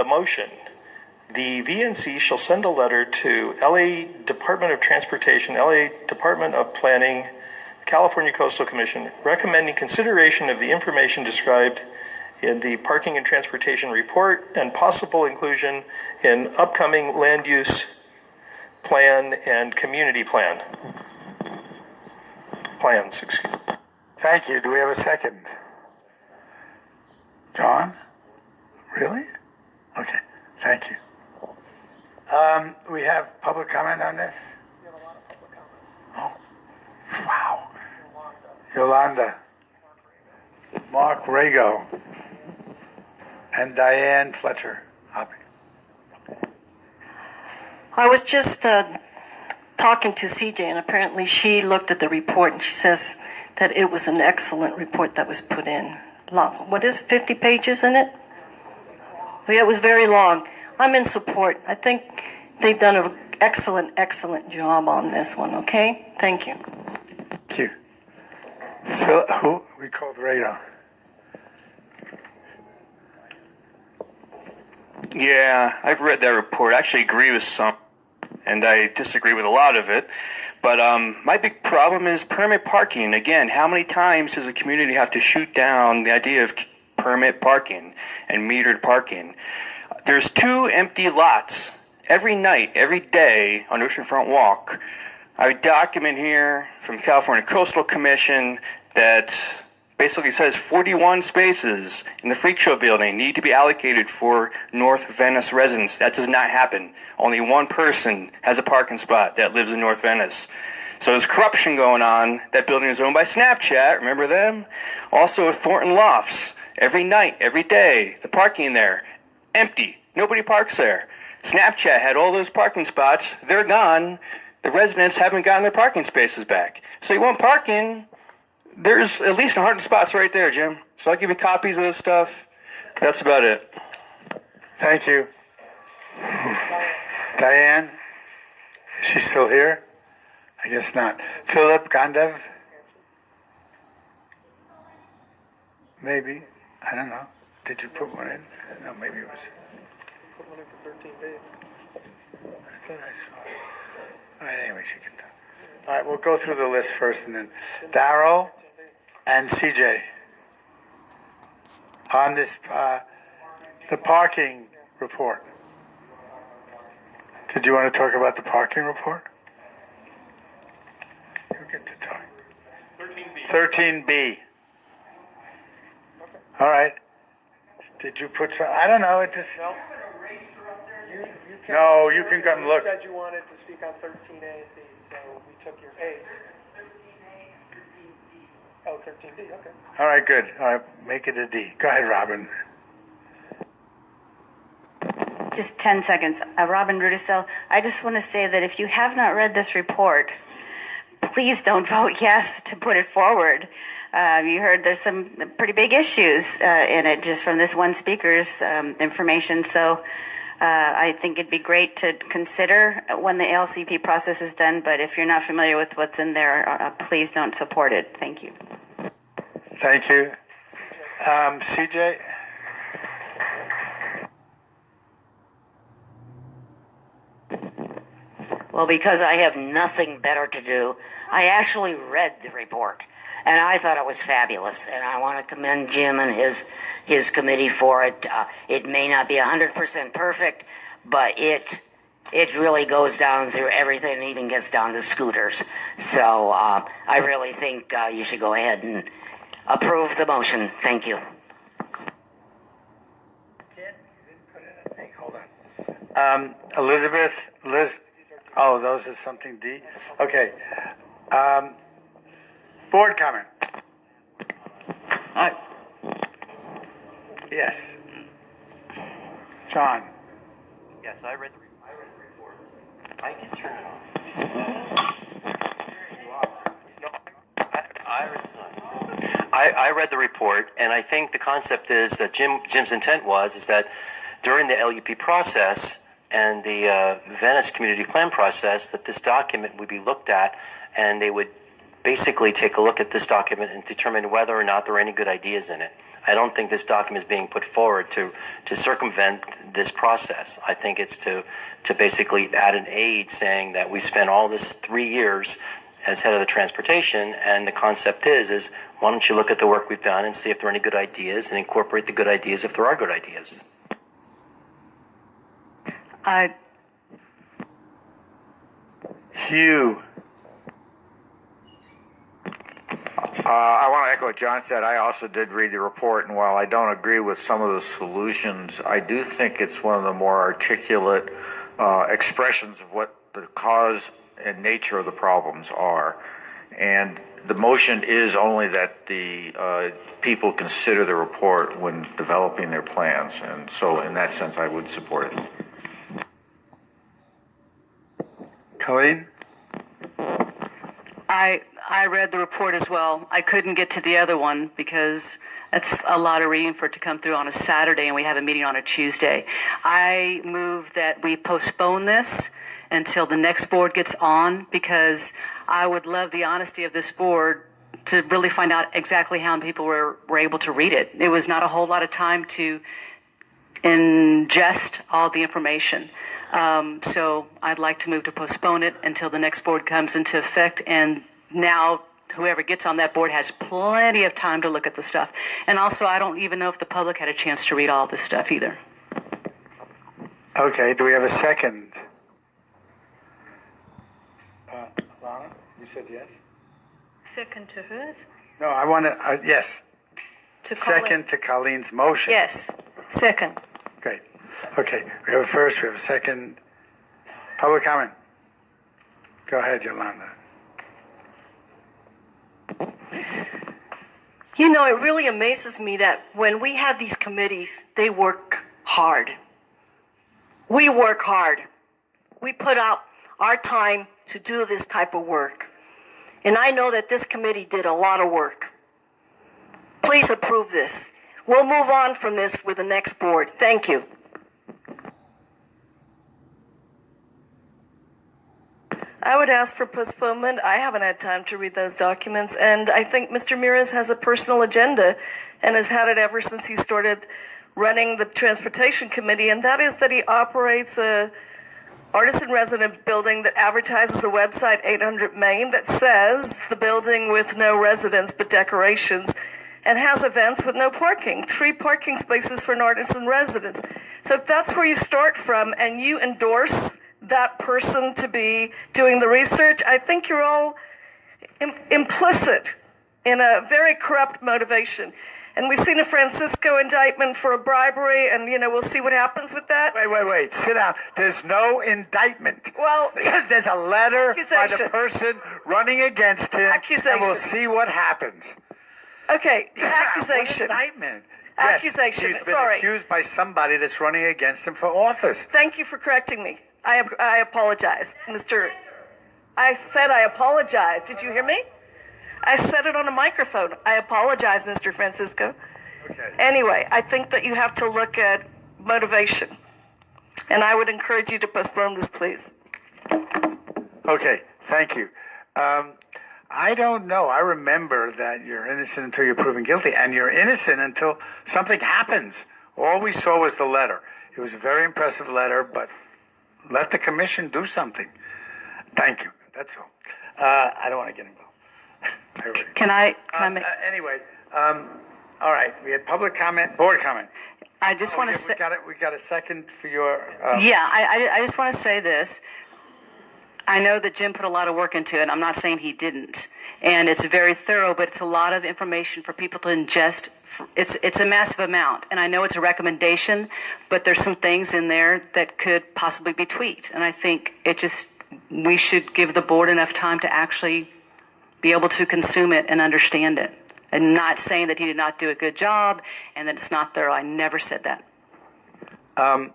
the motion. The VNC shall send a letter to LA Department of Transportation, LA Department of Planning, California Coastal Commission, recommending consideration of the information described in the Parking and Transportation Report and possible inclusion in upcoming land use plan and community plans. Thank you. Do we have a second? John? Really? Okay, thank you. We have public comment on this? We have a lot of public comments. Oh, wow. Yolanda. Mark Rago. And Diane Fletcher. Hoppy. I was just talking to CJ, and apparently she looked at the report and she says that it was an excellent report that was put in. Long. What is it, 50 pages in it? Yeah, it was very long. I'm in support. I think they've done an excellent job on this one, okay? Thank you. Thank you. Phil, who? We called Radar. Yeah, I've read that report. I actually agree with some, and I disagree with a lot of it. But my big problem is permit parking. Again, how many times does a community have to shoot down the idea of permit parking and metered parking? There's 2 empty lots every night, every day on Oceanfront Walk. I document here from California Coastal Commission that basically says 41 spaces in the Freak Show building need to be allocated for North Venice residents. That does not happen. Only one person has a parking spot that lives in North Venice. So there's corruption going on. That building is owned by Snapchat. Remember them? Also with Thornton Lofts. Every night, every day, the parking there, empty. Nobody parks there. Snapchat had all those parking spots. They're gone. The residents haven't gotten their parking spaces back. So you want parking? There's at least 100 spots right there, Jim. So I'll give you copies of this stuff. That's about it. Thank you. Diane? Is she still here? I guess not. Philip Gandev? Maybe. I don't know. Did you put one in? No, maybe it was. Put one in for 13 days. I thought I saw it. All right, anyway, she can talk. All right, we'll go through the list first and then Darrell and CJ. On this, the parking report. Did you want to talk about the parking report? You get to talk. 13B. 13B. All right. Did you put some, I don't know, it just. No. No, you can come look. You said you wanted to speak on 13A and B, so we took your 8. 13A and 13D. Oh, 13D, okay. All right, good. All right, make it a D. Go ahead, Robin. Just 10 seconds. Robin Rudisell, I just want to say that if you have not read this report, please don't vote yes to put it forward. You heard there's some pretty big issues in it just from this one speaker's information. So I think it'd be great to consider when the LCP process is done. But if you're not familiar with what's in there, please don't support it. Thank you. Thank you. CJ? Well, because I have nothing better to do, I actually read the report, and I thought it was fabulous, and I want to commend Jim and his committee for it. It may not be 100% perfect, but it really goes down through everything and even gets down to scooters. So I really think you should go ahead and approve the motion. Thank you. Hold on. Elizabeth, oh, those are something D? Okay. Board comment. Aye. Yes. John. Yes, I read the report. I can turn it off. I read the report, and I think the concept is that Jim's intent is that during the LUP process and the Venice Community Plan process, that this document would be looked at, and they would basically take a look at this document and determine whether or not there are any good ideas in it. I don't think this document is being put forward to circumvent this process. I think it's to basically add an aid saying that we spent all this 3 years as head of the transportation, and the concept is why don't you look at the work we've done and see if there are any good ideas and incorporate the good ideas if there are good ideas. Hugh. I want to echo what John said. I also did read the report, and while I don't agree with some of the solutions, I do think it's one of the more articulate expressions of what the cause and nature of the problems are. And the motion is only that the people consider the report when developing their plans. And so in that sense, I would support it. Colleen? I read the report as well. I couldn't get to the other one because it's a lot of reading for it to come through on a Saturday, and we have a meeting on a Tuesday. I move that we postpone this until the next board gets on, because I would love the honesty of this board to really find out exactly how people were able to read it. It was not a whole lot of time to ingest all the information. So I'd like to move to postpone it until the next board comes into effect, and now whoever gets on that board has plenty of time to look at the stuff. And also, I don't even know if the public had a chance to read all this stuff either. Okay, do we have a second? Lana, you said yes? Second to hers? No, I want to, yes. To call it- Second to Colleen's motion. Yes, second. Great. Okay, we have a first, we have a second. Public comment. Go ahead, Yolanda. You know, it really amazes me that when we have these committees, they work hard. We work hard. We put out our time to do this type of work. And I know that this committee did a lot of work. Please approve this. We'll move on from this with the next board. Thank you. I would ask for postponement. I haven't had time to read those documents, and I think Mr. Murez has a personal agenda and has had it ever since he started running the Transportation Committee, and that is that he operates a artisan resident building that advertises a website 800 Main that says the building with no residents but decorations, and has events with no parking, 3 parking spaces for an artisan residence. So if that's where you start from and you endorse that person to be doing the research, I think you're all implicit in a very corrupt motivation. And we've seen a Francisco indictment for a bribery, and, you know, we'll see what happens with that. Wait, sit down. There's no indictment. Well, there's a letter by the accusation. person running against him, Accusation. and we'll see what happens. Okay, accusation. What indictment? Accusation, Yes, he's been sorry. accused by somebody that's running against him for office. Thank you for correcting me. I apologize, Mr. I said I apologize. Did you hear me? I said it on a microphone. I apologize, Mr. Francisco. Okay. Anyway, I think that you have to look at motivation. And I would encourage you to postpone this, please. Okay, thank you. I don't know. I remember that you're innocent until you're proven guilty, and you're innocent until something happens. All we saw was the letter. It was a very impressive letter, but let the commission do something. Thank you. That's all. I don't want to get involved. Can I make? Anyway, all right. We had public comment, board comment. I just want to say. We got a second for your. Yeah, I just want to say this. I know that Jim put a lot of work into it. I'm not saying he didn't. And it's very thorough, but it's a lot of information for people to ingest. It's a massive amount. And I know it's a recommendation, but there's some things in there that could possibly be tweaked. And I think we should give the board enough time to actually be able to consume it and understand it. And not saying that he did not do a good job and that it's not thorough. I never said that. I'm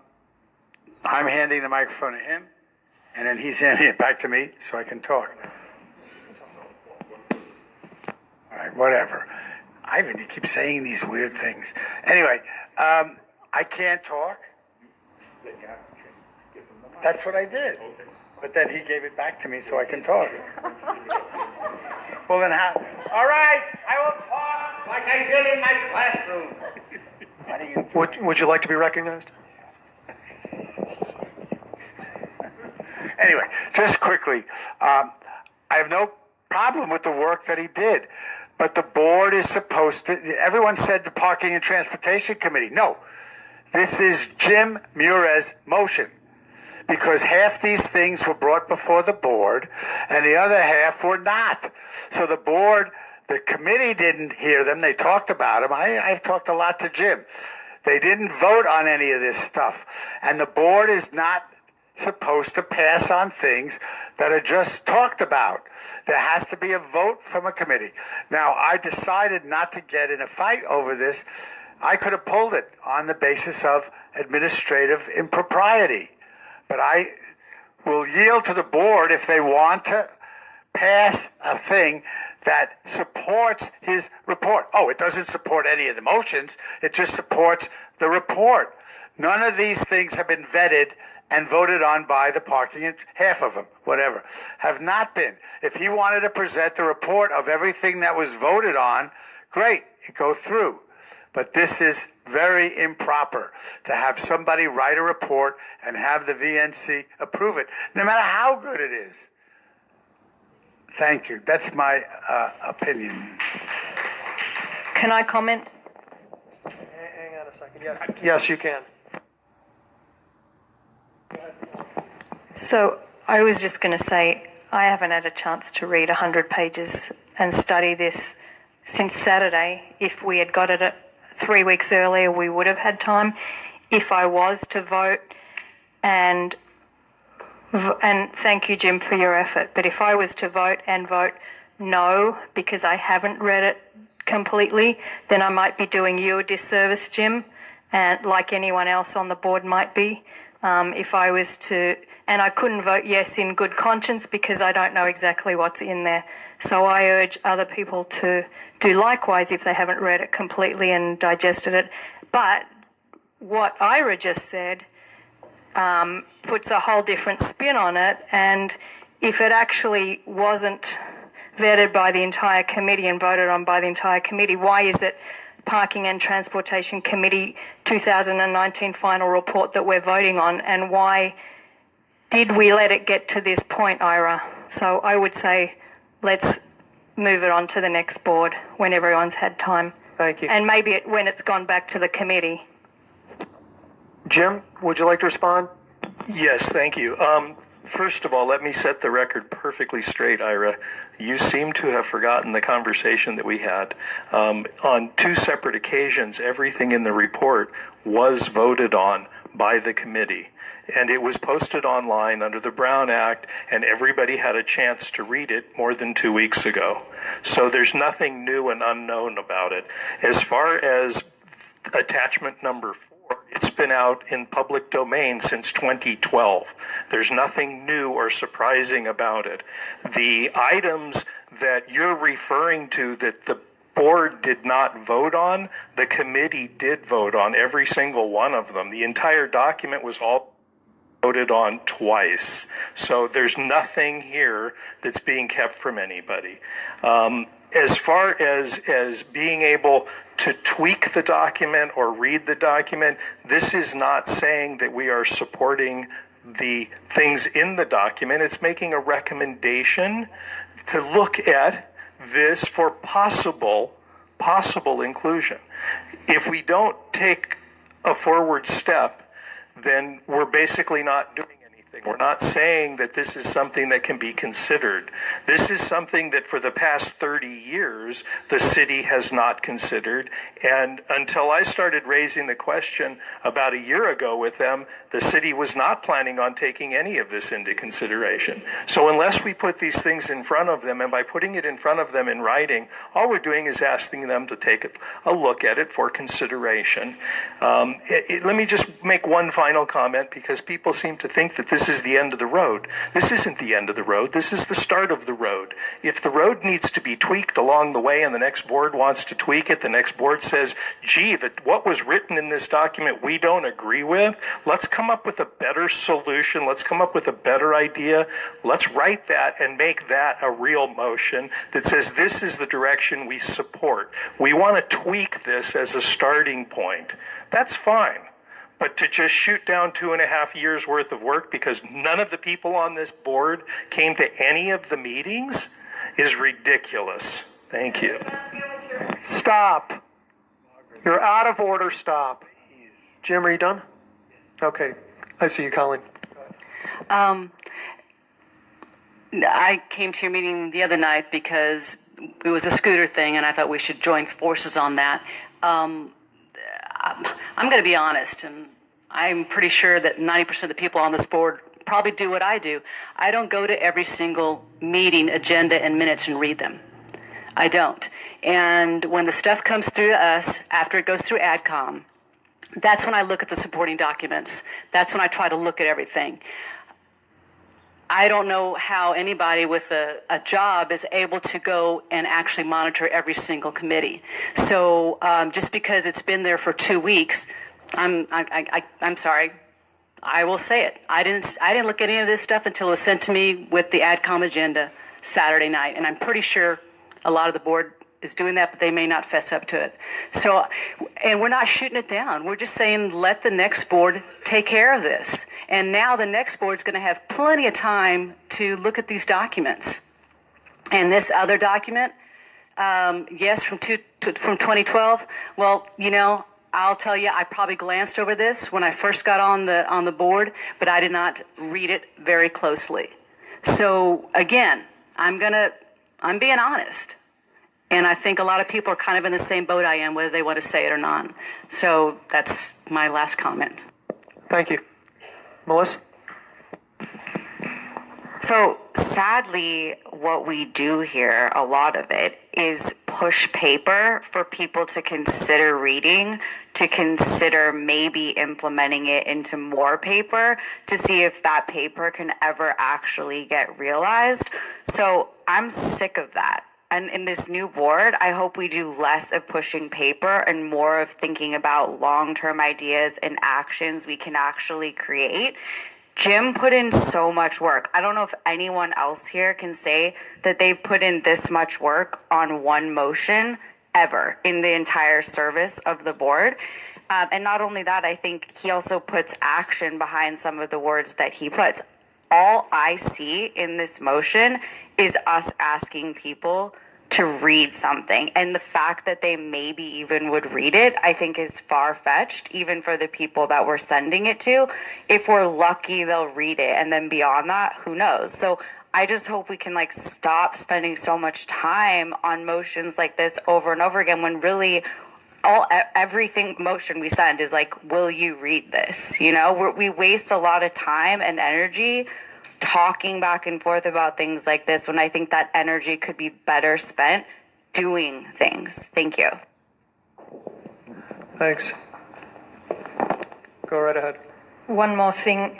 handing the microphone to him, and then he's handing it back to me so I can talk. All right, whatever. Ivan, you keep saying these weird things. Anyway, I can't talk. That's what I did. But then he gave it back to me so I can talk. Well, then how? All right, I will talk like I did in my classroom. What do you? Would you like to be recognized? Anyway, just quickly, I have no problem with the work that he did, but the board is supposed to. Everyone said the Parking and Transportation Committee. No, this is Jim Murez' motion, because half these things were brought before the board, and the other half were not. So the board, the committee didn't hear them. They talked about them. I've talked a lot to Jim. They didn't vote on any of this stuff, and the board is not supposed to pass on things that are just talked about. There has to be a vote from a committee. Now, I decided not to get in a fight over this. I could have pulled it on the basis of administrative impropriety, but I will yield to the board if they want to pass a thing that supports his report. Oh, it doesn't support any of the motions. It just supports the report. None of these things have been vetted and voted on by the parking, and half of them, whatever, have not been. If he wanted to present the report of everything that was voted on, great, it go through. But this is very improper to have somebody write a report and have the VNC approve it, no matter how good it is. Thank you. That's my opinion. Can I comment? Hang on a second. Yes, you can. So I was just going to say, I haven't had a chance to read 100 pages and study this since Saturday. If we had got it 3 weeks earlier, we would have had time. If I was to vote, and thank you, Jim, for your effort, but if I was to vote no because I haven't read it completely, then I might be doing you a disservice, Jim, and like anyone else on the board might be. If I was to, and I couldn't vote yes in good conscience because I don't know exactly what's in there. So I urge other people to do likewise if they haven't read it completely and digested it. But what Ira just said puts a whole different spin on it. And if it actually wasn't vetted by the entire committee and voted on by the entire committee, why is it Parking and Transportation Committee 2019 final report that we're voting on, and why did we let it get to this point, Ira? So I would say let's move it on to the next board when everyone's had time. Thank you. And maybe when it's gone back to the committee. Jim, would you like to respond? Yes, thank you. First of all, let me set the record perfectly straight, Ira. You seem to have forgotten the conversation that we had. On two separate occasions, everything in the report was voted on by the committee. And it was posted online under the Brown Act, and everybody had a chance to read it more than 2 weeks ago. So there's nothing new and unknown about it. As far as attachment number 4, it's been out in public domain since 2012. There's nothing new or surprising about it. The items that you're referring to that the board did not vote on, the committee did vote on every single one of them. The entire document was all voted on twice. So there's nothing here that's being kept from anybody. As far as being able to tweak the document or read the document, this is not saying that we are supporting the things in the document. It's making a recommendation to look at this for possible inclusion. If we don't take a forward step, then we're basically not doing anything. We're not saying that this is something that can be considered. This is something that for the past 30 years, the city has not considered. And until I started raising the question about a year ago with them, the city was not planning on taking any of this into consideration. So unless we put these things in front of them, and by putting it in front of them in writing, all we're doing is asking them to take a look at it for consideration. Let me just make one final comment, because people seem to think that this this is the end of the road. This isn't the end of the road. This is the start of the road. If the road needs to be tweaked along the way and the next board wants to tweak it, the next board says, gee, what was written in this document we don't agree with, let's come up with a better solution. Let's come up with a better idea. Let's write that and make that a real motion that says this is the direction we support. We want to tweak this as a starting point. That's fine. But to just shoot down 2.5 years worth of work because none of the people on this board came to any of the meetings is ridiculous. Thank you. Stop. You're out of order. Stop. Jim, are you done? Okay. I see you, Colleen. I came to your meeting the other night because it was a scooter thing, and I thought we should join forces on that. I'm going to be honest, and I'm pretty sure that 90% of the people on this board probably do what I do. I don't go to every single meeting agenda and minutes and read them. I don't. And when the stuff comes through to us, after it goes through AdCom, that's when I look at the supporting documents. That's when I try to look at everything. I don't know how anybody with a job is able to go and actually monitor every single committee. So just because it's been there for 2 weeks, I'm sorry. I will say it. I didn't look at any of this stuff until it was sent to me with the AdCom agenda Saturday night, and I'm pretty sure a lot of the board is doing that, but they may not fess up to it. So, and we're not shooting it down. We're just saying let the next board take care of this. And now the next board's going to have plenty of time to look at these documents. And this other document, yes, from 2012. Well, you know, I'll tell you, I probably glanced over this when I first got on the board, but I did not read it very closely. So again, I'm being honest. And I think a lot of people are kind of in the same boat I am, whether they want to say it or not. So that's my last comment. Thank you. Melissa? So sadly, what we do here, a lot of it, is push paper for people to consider reading, to consider maybe implementing it into more paper to see if that paper can ever actually get realized. So I'm sick of that. And in this new board, I hope we do less of pushing paper and more of thinking about long-term ideas and actions we can actually create. Jim put in so much work. I don't know if anyone else here can say that they've put in this much work on one motion ever in the entire service of the board. And not only that, I think he also puts action behind some of the words that he puts. All I see in this motion is us asking people to read something. And the fact that they maybe even would read it, I think is far-fetched, even for the people that we're sending it to. If we're lucky, they'll read it. And then beyond that, who knows? So I just hope we can stop spending so much time on motions like this over and over again when really everything motion we send is will you read this? You know, we waste a lot of time and energy talking back and forth about things like this when I think that energy could be better spent doing things. Thank you. Thanks. Go right ahead. One more thing.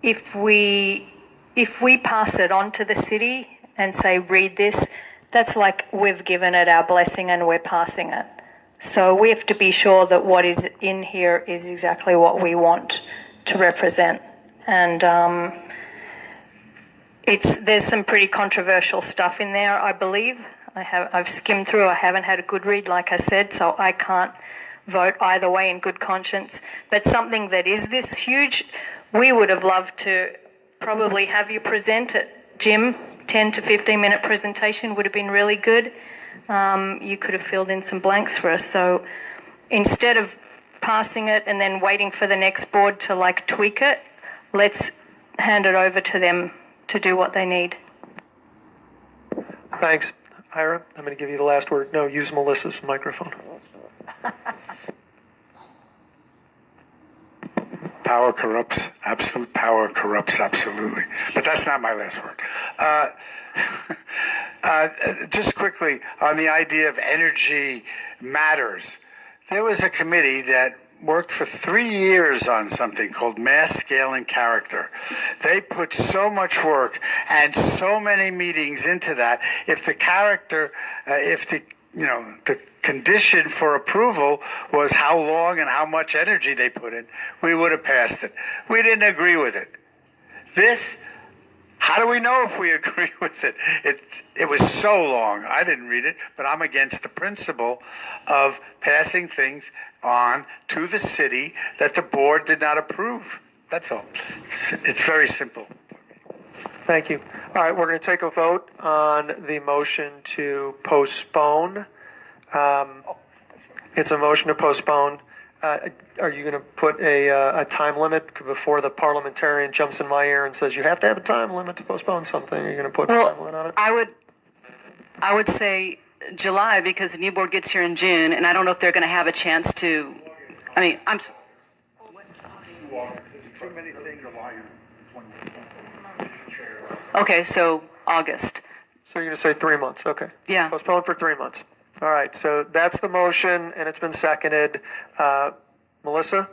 If we pass it on to the city and say, read this, that's like we've given it our blessing and we're passing it. So we have to be sure that what is in here is exactly what we want to represent. And there's some pretty controversial stuff in there, I believe. I've skimmed through. I haven't had a good read, like I said, so I can't vote either way in good conscience. But something that is this huge, we would have loved to probably have you present it. Jim, 10 to 15-minute presentation would have been really good. You could have filled in some blanks for us. So instead of passing it and then waiting for the next board to tweak it, let's hand it over to them to do what they need. Thanks. Ira, I'm going to give you the last word. No, use Melissa's microphone. Power corrupts. Absolute power corrupts absolutely. But that's not my last word. Just quickly on the idea of energy matters. There was a committee that worked for 3 years on something called mass scale and character. They put so much work and so many meetings into that. If the character, if the condition for approval was how long and how much energy they put in, we would have passed it. We didn't agree with it. This, how do we know if we agree with it? It was so long. I didn't read it, but I'm against the principle of passing things on to the city that the board did not approve. That's all. It's very simple. Thank you. All right, we're going to take a vote on the motion to postpone. It's a motion to postpone. Are you going to put a time limit before the parliamentarian jumps in my ear and says you have to have a time limit to postpone something? Are you going to put a time limit on it? I would say July, because the new board gets here in June, and I don't know if they're going to have a chance to. I mean, okay, so August. So you're going to say 3 months, okay. Yeah. Postpone for 3 months. All right, so that's the motion, and it's been seconded. Melissa?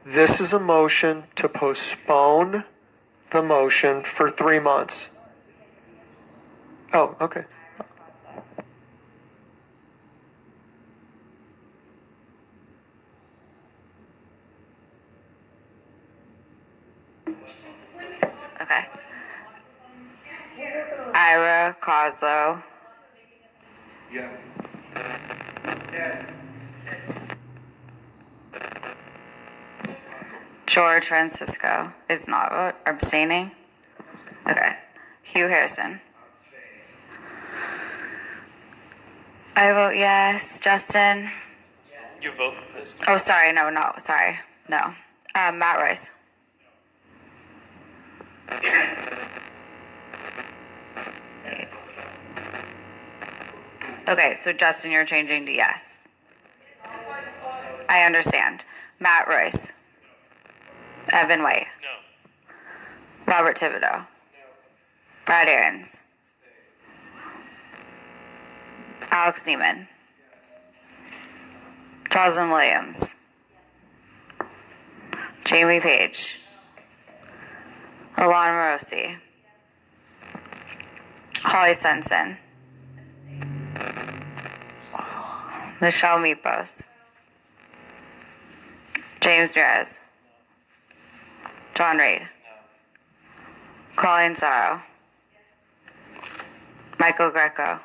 This is a motion to postpone the motion for 3 months. Oh, okay. Okay. Ira Coslow. Yeah. George Francisco is not abstaining. Okay. Hugh Harrison. I vote yes. Justin. You vote. Oh, sorry. No. Sorry. No. Matt Royce. Okay, so Justin, you're changing to yes. I understand. Matt Royce. Evan White. No. Robert Thibodeau. Brad Aarons. Alex Neiman. Jocelyn Williams. Jamie Page. Alon Morosi. Holly Sensen. Michelle Mipos. James Murez. John Reed. Colleen Sorrow. Michael Greco.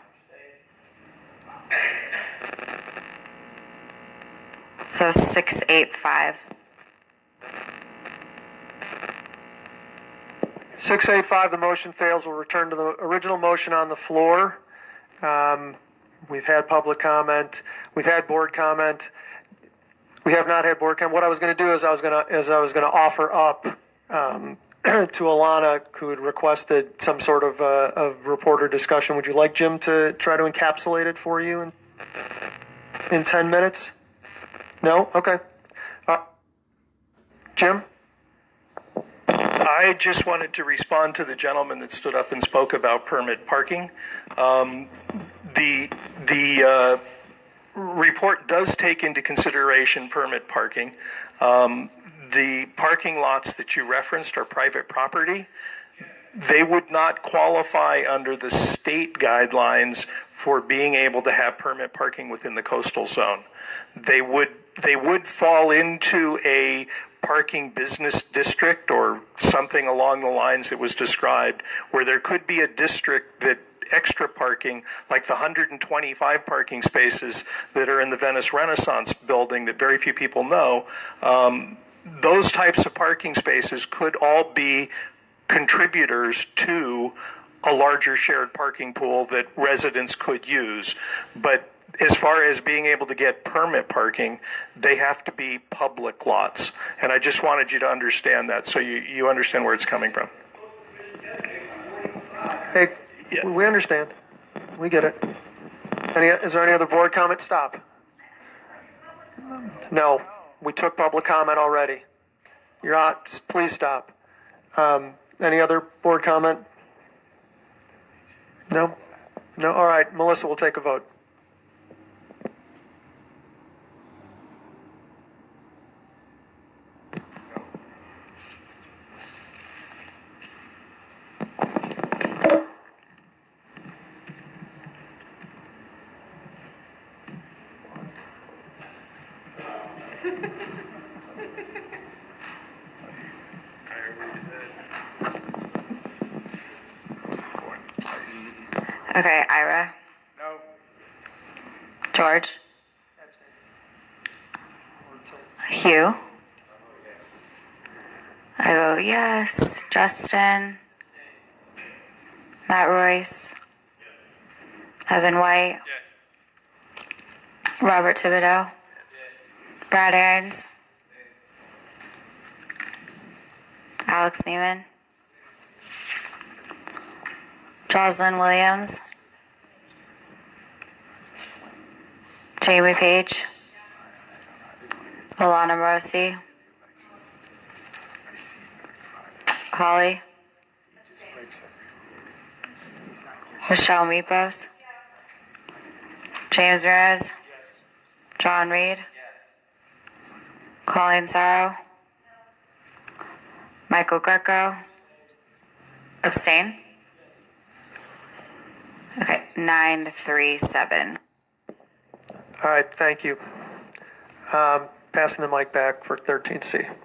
So 685. 685, the motion fails. We'll return to the original motion on the floor. We've had public comment. We've had board comment. We have not had board comment. What I was going to do is I was going to offer up to Alana, who had requested some sort of reporter discussion. Would you like Jim to try to encapsulate it for you in 10 minutes? No? Okay. Jim? I just wanted to respond to the gentleman that stood up and spoke about permit parking. The report does take into consideration permit parking. The parking lots that you referenced are private property. They would not qualify under the state guidelines for being able to have permit parking within the coastal zone. They would fall into a parking business district or something along the lines that was described, where there could be a district that extra parking, like the 125 parking spaces that are in the Venice Renaissance building that very few people know, those types of parking spaces could all be contributors to a larger shared parking pool that residents could use. But as far as being able to get permit parking, they have to be public lots. And I just wanted you to understand that, so you understand where it's coming from. Hey, we understand. We get it. Is there any other board comment? Stop. No, we took public comment already. You're on. Please stop. Any other board comment? No? No? All right, Melissa will take a vote. Okay, Ira. No. George. Hugh. I vote yes. Justin. Matt Royce. Evan White. Robert Thibodeau. Brad Aarons. Alex Neiman. Jocelyn Williams. Jamie Page. Alana Morosi. Holly. Michelle Mepos. James Murez. John Reed. Colleen Sorrow. Michael Greco. Abstain? Okay, 9-3-7. All right, thank you. Passing the mic back for 13C.